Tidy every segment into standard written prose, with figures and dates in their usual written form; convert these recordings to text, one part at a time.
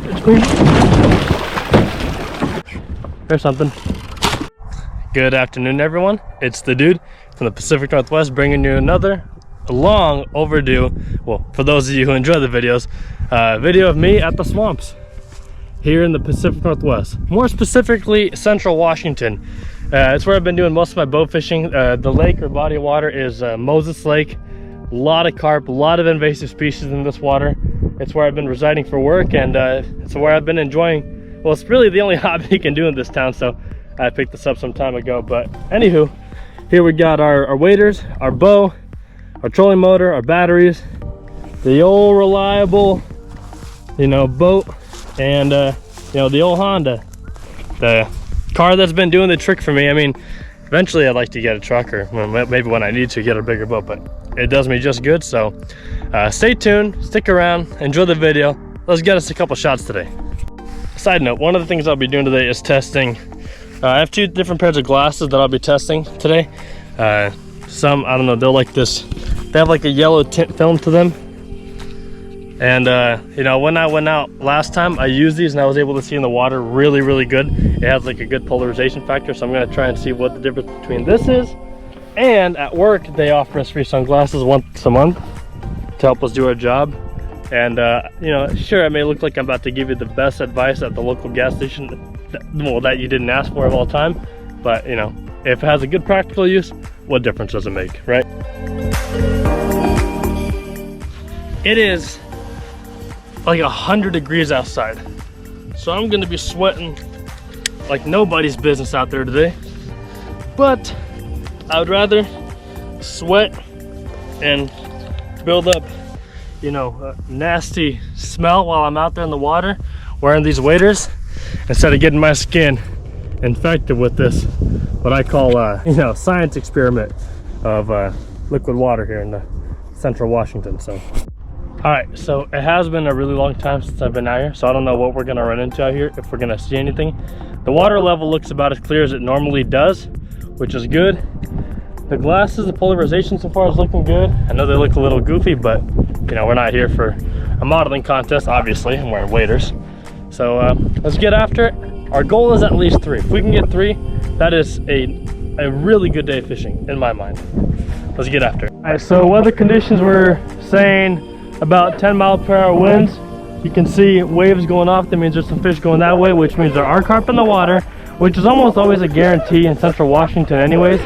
It's green. There's something. Good afternoon, everyone. It's the dude from the Pacific Northwest bringing you another long overdue, well, for those of you who enjoy the videos, video of me at the swamps here in the Pacific Northwest. More specifically, Central Washington. It's where I've been doing most of my bow fishing. The lake or body of water is Moses Lake. A lot of carp, a lot of invasive species in this water. It's where I've been residing for work, and it's where I've been enjoying, well, it's really the only hobby you can do in this town, so I picked this up some time ago. But anywho, here we got our waders, our bow, our trolling motor, our batteries, the old reliable, boat, and the old Honda, the car that's been doing the trick for me. I mean, eventually I'd like to get a truck, or maybe when I need to get a bigger boat, but it does me just good. So stay tuned, stick around, enjoy the video. Let's get us a couple shots today. Side note, one of the things I'll be doing today is testing. I have two different pairs of glasses that I'll be testing today. Some, I don't know, they're like this, they have like a yellow tint film to them. And when I went out last time, I used these and I was able to see in the water really good. It has like a good polarization factor, so I'm gonna try and see what the difference between this is. And at work, they offer us free sunglasses once a month to help us do our job. And sure, it may look like I'm about to give you the best advice at the local gas station, that you didn't ask for of all time, but if it has a good practical use, what difference does it make, right? It is like 100 degrees outside, so I'm gonna be sweating like nobody's business out there today. But I would rather sweat and build up a nasty smell while I'm out there in the water wearing these waders, instead of getting my skin infected with this, what I call science experiment of liquid water here in Central Washington. So all right, so it has been a really long time since I've been out here, so I don't know what we're gonna run into out here, if we're gonna see anything. The water level looks about as clear as it normally does, which is good. The glasses, the polarization so far is looking good. I know they look a little goofy, but we're not here for a modeling contest, obviously. I'm wearing waders. So let's get after it. Our goal is at least 3. If we can get 3, that is a really good day of fishing in my mind. Let's get after it. All right, so weather conditions were saying about 10-mile-per-hour winds. You can see waves going off. That means there's some fish going that way, which means there are carp in the water, which is almost always a guarantee in Central Washington anyways.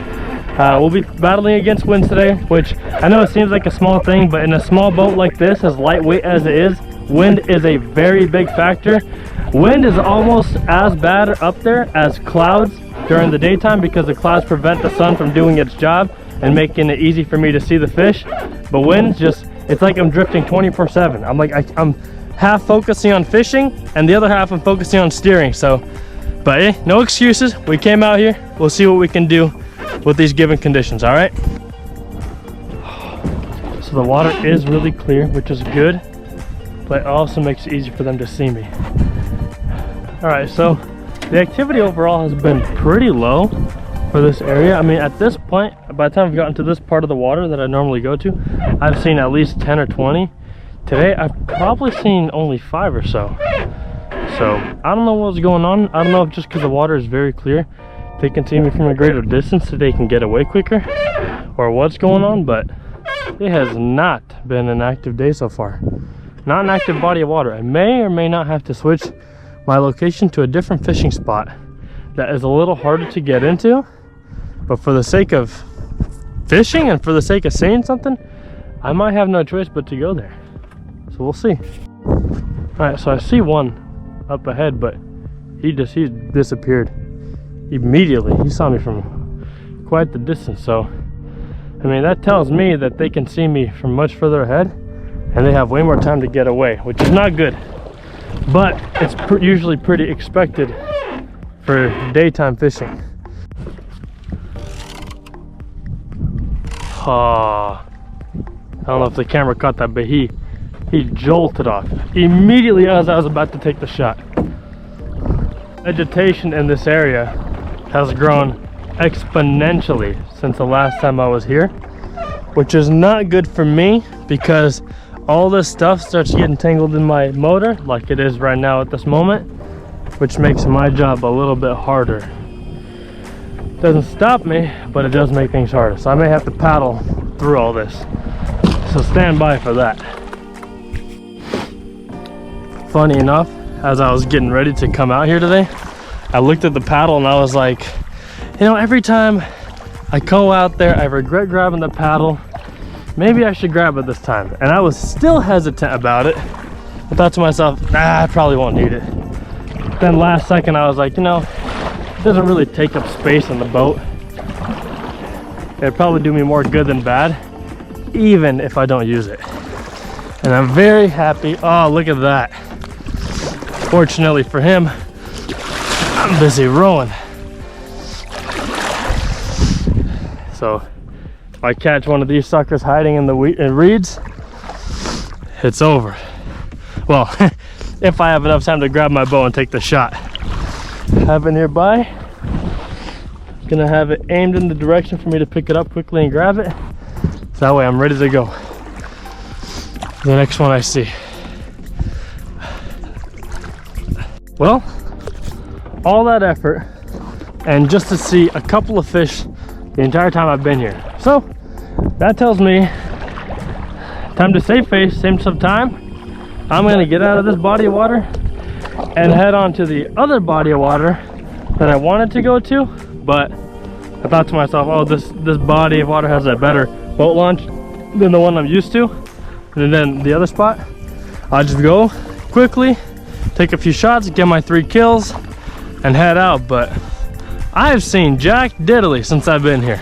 We'll be battling against winds today, which I know it seems like a small thing, but in a small boat like this, as lightweight as it is, wind is a very big factor. Wind is almost as bad up there as clouds during the daytime, because the clouds prevent the sun from doing its job and making it easy for me to see the fish. But wind just, it's like I'm drifting 24/7. I'm half focusing on fishing and the other half I'm focusing on steering. So, but hey, no excuses. We came out here. We'll see what we can do with these given conditions. All right. So the water is really clear, which is good, but it also makes it easy for them to see me. All right, so the activity overall has been pretty low for this area. I mean, at this point, by the time I've gotten to this part of the water that I normally go to, I've seen at least 10 or 20. Today, I've probably seen only 5 or so. So I don't know what's going on. I don't know if just because the water is very clear, they can see me from a greater distance so they can get away quicker, or what's going on, but it has not been an active day so far. Not an active body of water. I may or may not have to switch my location to a different fishing spot that is a little harder to get into, but for the sake of fishing and for the sake of saying something, I might have no choice but to go there. So we'll see. All right, so I see one up ahead, but he disappeared immediately. He saw me from quite the distance. So I mean, that tells me that they can see me from much further ahead and they have way more time to get away, which is not good, but it's usually pretty expected for daytime fishing. I don't know if the camera caught that, but he jolted off immediately as I was about to take the shot. Vegetation in this area has grown exponentially since the last time I was here, which is not good for me because all this stuff starts getting tangled in my motor like it is right now at this moment, which makes my job a little bit harder. Doesn't stop me, but it does make things harder. So I may have to paddle through all this. So stand by for that. Funny enough, as I was getting ready to come out here today, I looked at the paddle and I was like, you know, every time I go out there, I regret grabbing the paddle. Maybe I should grab it this time. And I was still hesitant about it. I thought to myself, nah, I probably won't need it. Then last second I was like, you know, it doesn't really take up space on the boat. It'd probably do me more good than bad, even if I don't use it. And I'm very happy. Oh, look at that. Fortunately for him, I'm busy rowing. So if I catch one of these suckers hiding in the reeds, it's over. Well, if I have enough time to grab my bow and take the shot. Have it nearby. Gonna have it aimed in the direction for me to pick it up quickly and grab it. So that way I'm ready to go. The next one I see. Well, all that effort and just to see a couple of fish the entire time I've been here. So that tells me time to save face, save some time. I'm gonna get out of this body of water and head on to the other body of water that I wanted to go to, but I thought to myself, oh, this body of water has a better boat launch than the one I'm used to. And then the other spot, I'll just go quickly, take a few shots, get my 3 kills, and head out. But I've seen jack diddly since I've been here.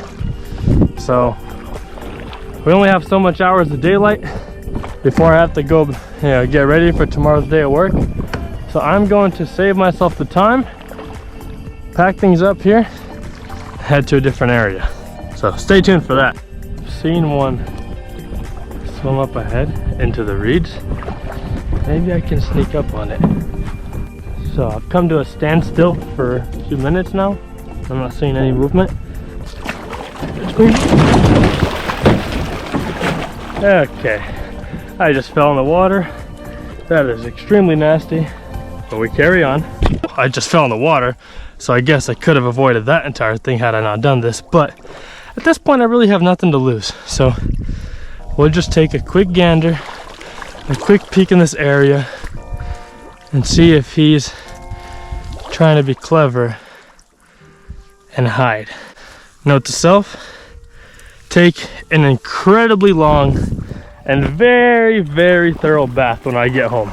So we only have so much hours of daylight before I have to go, get ready for tomorrow's day at work. So I'm going to save myself the time, pack things up here, head to a different area. So stay tuned for that. Seen one swim up ahead into the reeds. Maybe I can sneak up on it. So I've come to a standstill for a few minutes now. I'm not seeing any movement. Okay, I just fell in the water. That is extremely nasty, but we carry on. I just fell in the water, so I guess I could have avoided that entire thing had I not done this, but at this point I really have nothing to lose. So we'll just take a quick gander, a quick peek in this area, and see if he's trying to be clever and hide. Note to self, take an incredibly long and very, very thorough bath when I get home.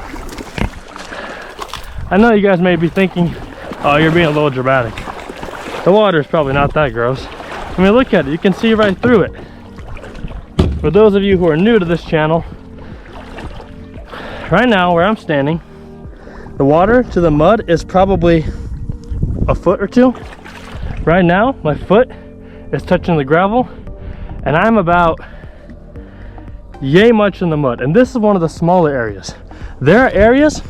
I know you guys may be thinking, oh, you're being a little dramatic. The water is probably not that gross. I mean, look at it, you can see right through it. For those of you who are new to this channel, right now where I'm standing, the water to the mud is probably a foot or 2. Right now, my foot is touching the gravel, and I'm about yay much in the mud. And this is one of the smaller areas. There are areas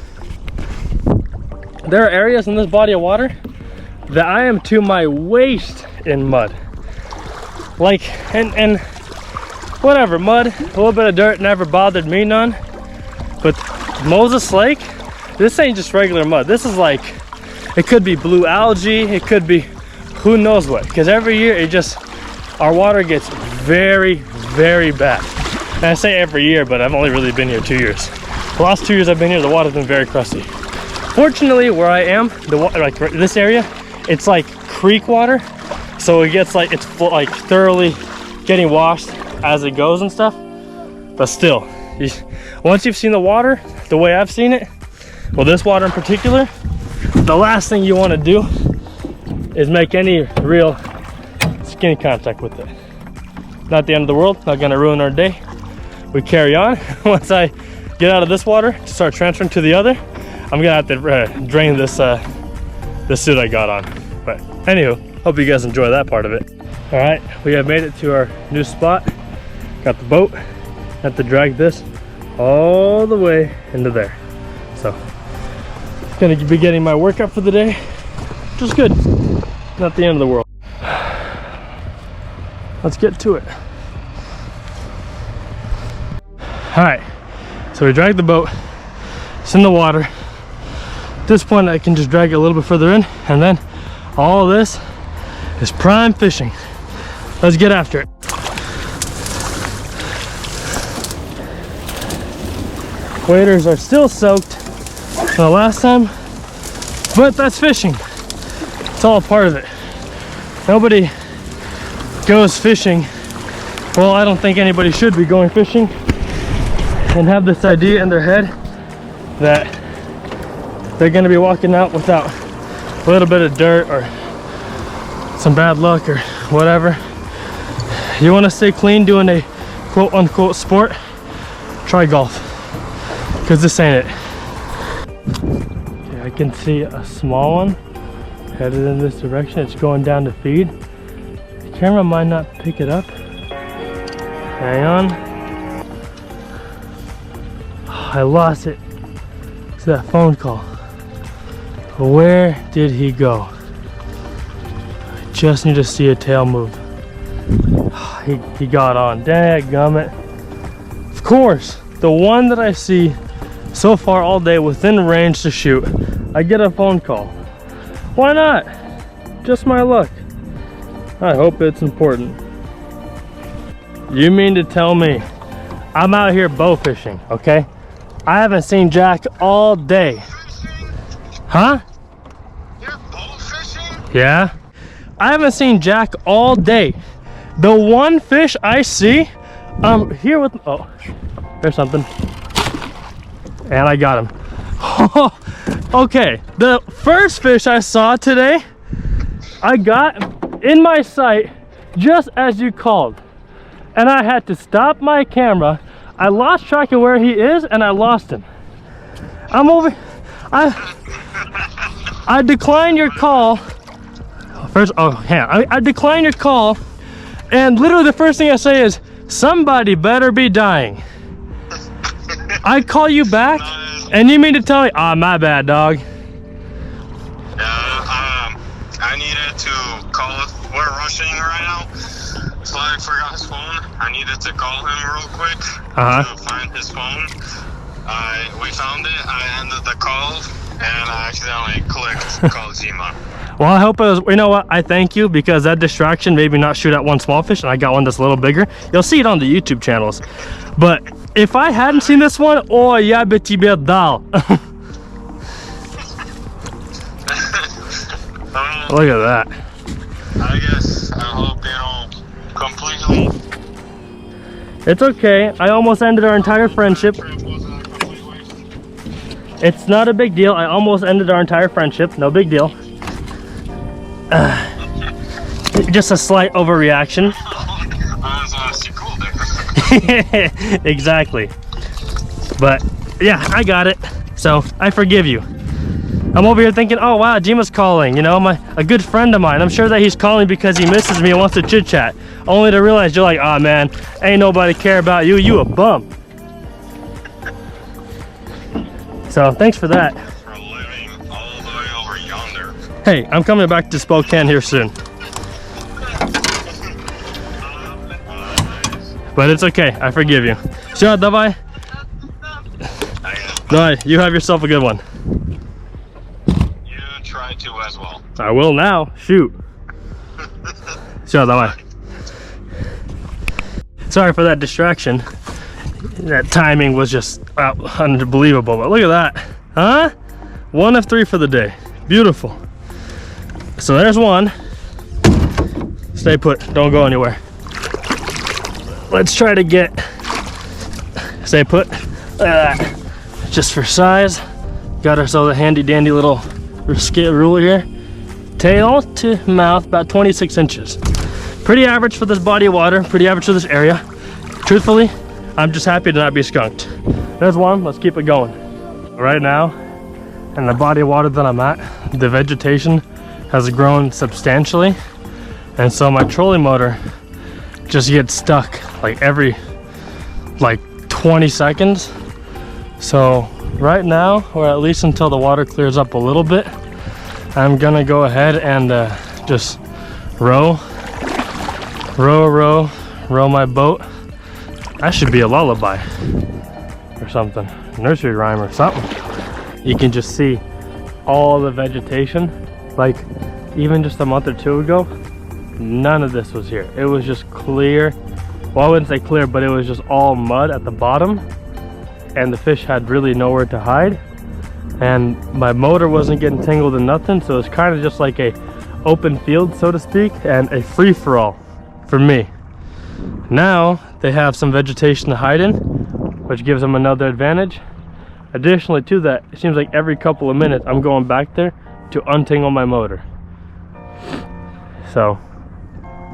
in this body of water that I am to my waist in mud. Like, and whatever, mud, a little bit of dirt never bothered me none. But Moses Lake, this ain't just regular mud. This is like, it could be blue algae, it could be who knows what. Because every year our water gets very, very bad. And I say every year, but I've only really been here 2 years. The last 2 years I've been here, the water's been very crusty. Fortunately, where I am, like this area, it's like creek water. So it gets like, it's like thoroughly getting washed as it goes and stuff. But still, once you've seen the water the way I've seen it, well, this water in particular, the last thing you want to do is make any real skin contact with it. Not the end of the world, not gonna ruin our day. We carry on. Once I get out of this water to start transferring to the other, I'm gonna have to drain this suit I got on. But anywho, hope you guys enjoy that part of it. All right, we have made it to our new spot. Got the boat, have to drag this all the way into there. So, gonna be getting my workout for the day, which is good. Not the end of the world. Let's get to it. All right, So we drag the boat, it's in the water. At this point I can just drag it a little bit further in, and then all of this is prime fishing. Let's get after it. Waders are still soaked from the last time, but that's fishing. It's all a part of it. Nobody goes fishing. Well, I don't think anybody should be going fishing and have this idea in their head that they're gonna be walking out without a little bit of dirt or some bad luck or whatever. You wanna stay clean doing a quote unquote sport, try golf. Because this ain't it. Okay, I can see a small one headed in this direction. It's going down to feed. The camera might not pick it up. Hang on. Oh, I lost it. It's that phone call. Where did he go? I just need to see a tail move. He got on. Dadgummit. Of course, the one that I see so far all day within range to shoot, I get a phone call. Why not? Just my luck. I hope it's important. You mean to tell me I'm out here bow fishing, okay? I haven't seen Jack all day. Huh? You're bow fishing? Yeah. I haven't seen Jack all day. The one fish I see, here with, oh, there's something. And I got him. Okay, the first fish I saw today, I got in my sight just as you called. And I had to stop my camera. I lost track of where he is and I lost him. I'm over, I declined your call. First, oh, yeah, I declined your call. And literally the first thing I say is, somebody better be dying. I call you back, and you mean to tell me, ah, my bad, dog. I needed to call it. We're rushing right now, so I forgot his phone. I needed to call him real quick to find his phone. We found it. I ended the call, and I accidentally clicked call Zima. Well, I hope it was, you know what, I thank you, because that distraction made me not shoot at one small fish, and I got one that's a little bigger. You'll see it on the YouTube channels. But if I hadn't seen this one, oh, yeah, biti bedal. Look at that. I guess, I hope you don't completely. It's okay. I almost ended our entire friendship. It's not a big deal. I almost ended our entire friendship. No big deal. Just a slight overreaction. Exactly. But yeah, I got it. So I forgive you. I'm over here thinking, oh wow, Jima's calling. You know, a good friend of mine. I'm sure that he's calling because he misses me and wants to chit chat. Only to realize you're like, oh man, ain't nobody care about you. You a bum. So thanks for that. For living all the way over yonder. Hey, I'm coming back to Spokane here soon. But it's okay, I forgive you. Sure, давай. Давай, you have yourself a good one. You try to as well. I will now. Shoot. Sure, давай. Sorry for that distraction. That timing was just unbelievable. But look at that. Huh? 1 of 3 for the day. Beautiful. So there's one. Stay put. Don't go anywhere. Let's try to get, stay put, just for size. Got ourselves a handy dandy little scale ruler here. Tail to mouth, about 26 inches. Pretty average for this body of water, pretty average for this area. Truthfully, I'm just happy to not be skunked. There's one, let's keep it going. Right now, in the body of water that I'm at, the vegetation has grown substantially. And so my trolling motor just gets stuck like every 20 seconds. So right now, or at least until the water clears up a little bit, I'm gonna go ahead and just row my boat. That should be a lullaby. or something, nursery rhyme or something. You can just see all the vegetation. Like even just a month or two ago, none of this was here. It was just clear. Well, I wouldn't say clear, but it was just all mud at the bottom, and the fish had really nowhere to hide, and my motor wasn't getting tangled in nothing, so it's kind of just like a open field, so to speak, and a free-for-all for me. Now they have some vegetation to hide in, which gives them another advantage. Additionally to that, it seems like every couple of minutes I'm going back there to untangle my motor. So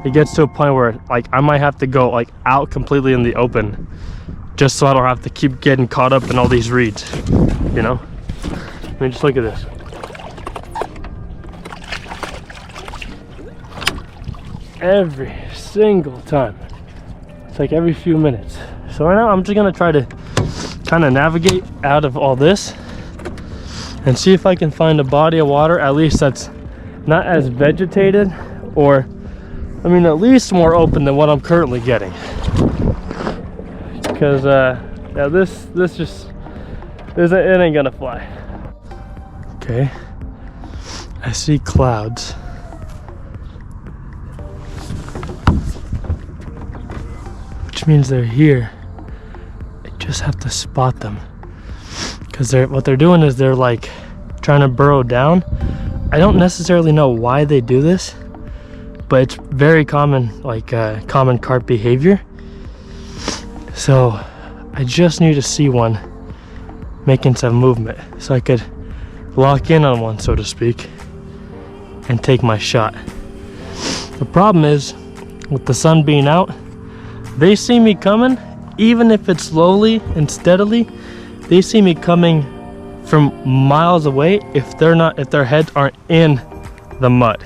it gets to a point where like I might have to go like out completely in the open just so I don't have to keep getting caught up in all these reeds, you know? I mean, just look at this. Every single time. It's like every few minutes. So right now I'm just gonna try to kind of navigate out of all this and see if I can find a body of water at least that's not as vegetated, or I mean at least more open than what I'm currently getting. Because yeah, this it ain't gonna fly. Okay, I see clouds. Which means they're here. I just have to spot them. Because what they're doing is they're like trying to burrow down. I don't necessarily know why they do this, but it's very common, like common carp behavior. So I just need to see one making some movement so I could lock in on one, so to speak, and take my shot. The problem is, with the sun being out, they see me coming, even if it's slowly and steadily. They see me coming from miles away if their heads aren't in the mud.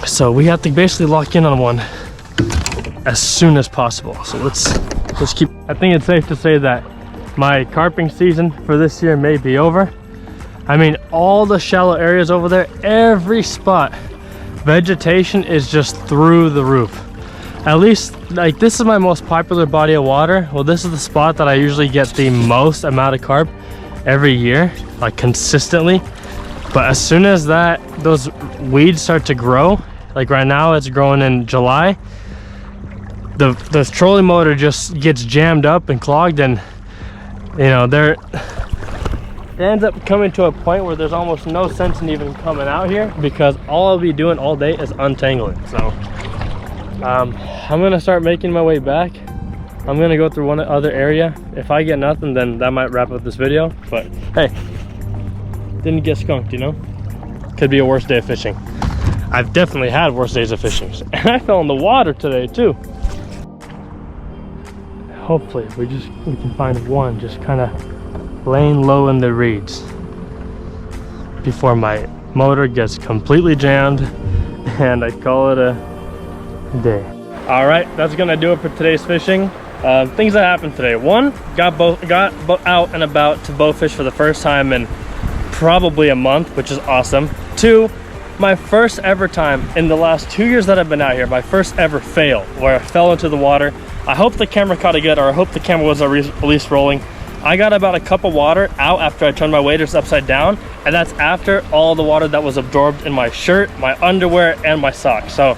So we have to basically lock in on one as soon as possible. So let's keep. I think it's safe to say that my carping season for this year may be over. I mean, all the shallow areas over there, every spot, vegetation is just through the roof. At least, like, this is my most popular body of water. Well, this is the spot that I usually get the most amount of carp every year, like consistently. But as soon as those weeds start to grow, like right now it's growing in July, the trolling motor just gets jammed up and clogged, and you know, it ends up coming to a point where there's almost no sense in even coming out here, because all I'll be doing all day is untangling. So I'm gonna start making my way back. I'm gonna go through one other area. If I get nothing, then that might wrap up this video. But hey, didn't get skunked, you know? Could be a worse day of fishing. I've definitely had worse days of fishing. And I fell in the water today too. Hopefully we can find one just kind of laying low in the reeds before my motor gets completely jammed and I call it a day. All right, that's gonna do it for today's fishing. Things that happened today: one, got out and about to bow fish for the first time in probably a month, which is awesome. Two, my first ever time in the last 2 years that I've been out here, my first ever fail where I fell into the water. I hope the camera caught it good, or I hope the camera was at least rolling. I got about a cup of water out after I turned my waders upside down, and that's after all the water that was absorbed in my shirt, my underwear, and my socks. So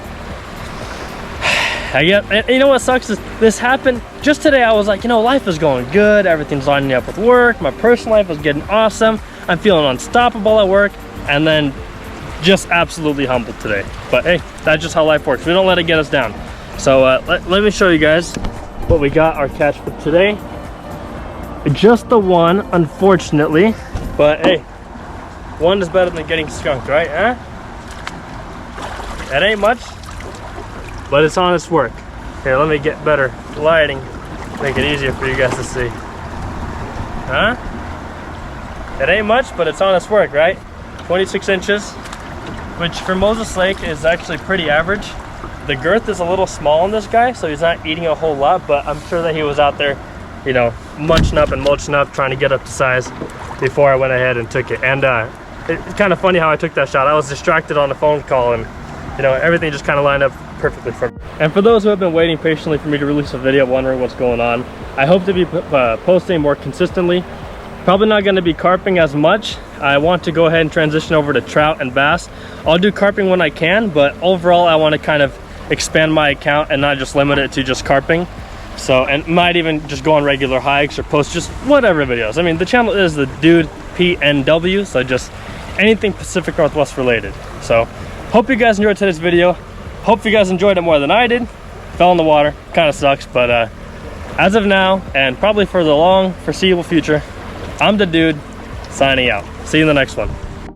you know what sucks is this happened just today. I was like, you know, life is going good, everything's lining up with work, my personal life is getting awesome, I'm feeling unstoppable at work, and then just absolutely humbled today. But hey, that's just how life works. We don't let it get us down. So let me show you guys what we got our catch for today. Just the one, unfortunately, but hey, one is better than getting skunked, right? Huh? That ain't much, but it's honest work. Here, let me get better lighting, make it easier for you guys to see. Huh? It ain't much, but it's honest work, right? 26 inches, which for Moses Lake is actually pretty average. The girth is a little small on this guy, so he's not eating a whole lot, but I'm sure that he was out there, you know, munching up and mulching up, trying to get up to size before I went ahead and took it. And it's kind of funny how I took that shot. I was distracted on a phone call, and you know, everything just kind of lined up perfectly for me. And for those who have been waiting patiently for me to release a video wondering what's going on, I hope to be posting more consistently. Probably not going to be carping as much. I want to go ahead and transition over to trout and bass. I'll do carping when I can, but overall I want to kind of expand my account and not just limit it to just carping. So, and might even just go on regular hikes or post just whatever videos. I mean, the channel is the Dude PNW, so just anything Pacific Northwest related. So hope you guys enjoyed today's video. Hope you guys enjoyed it more than I did. Fell in the water, kind of sucks, but as of now, and probably for the long foreseeable future, I'm the Dude, signing out. See you in the next one.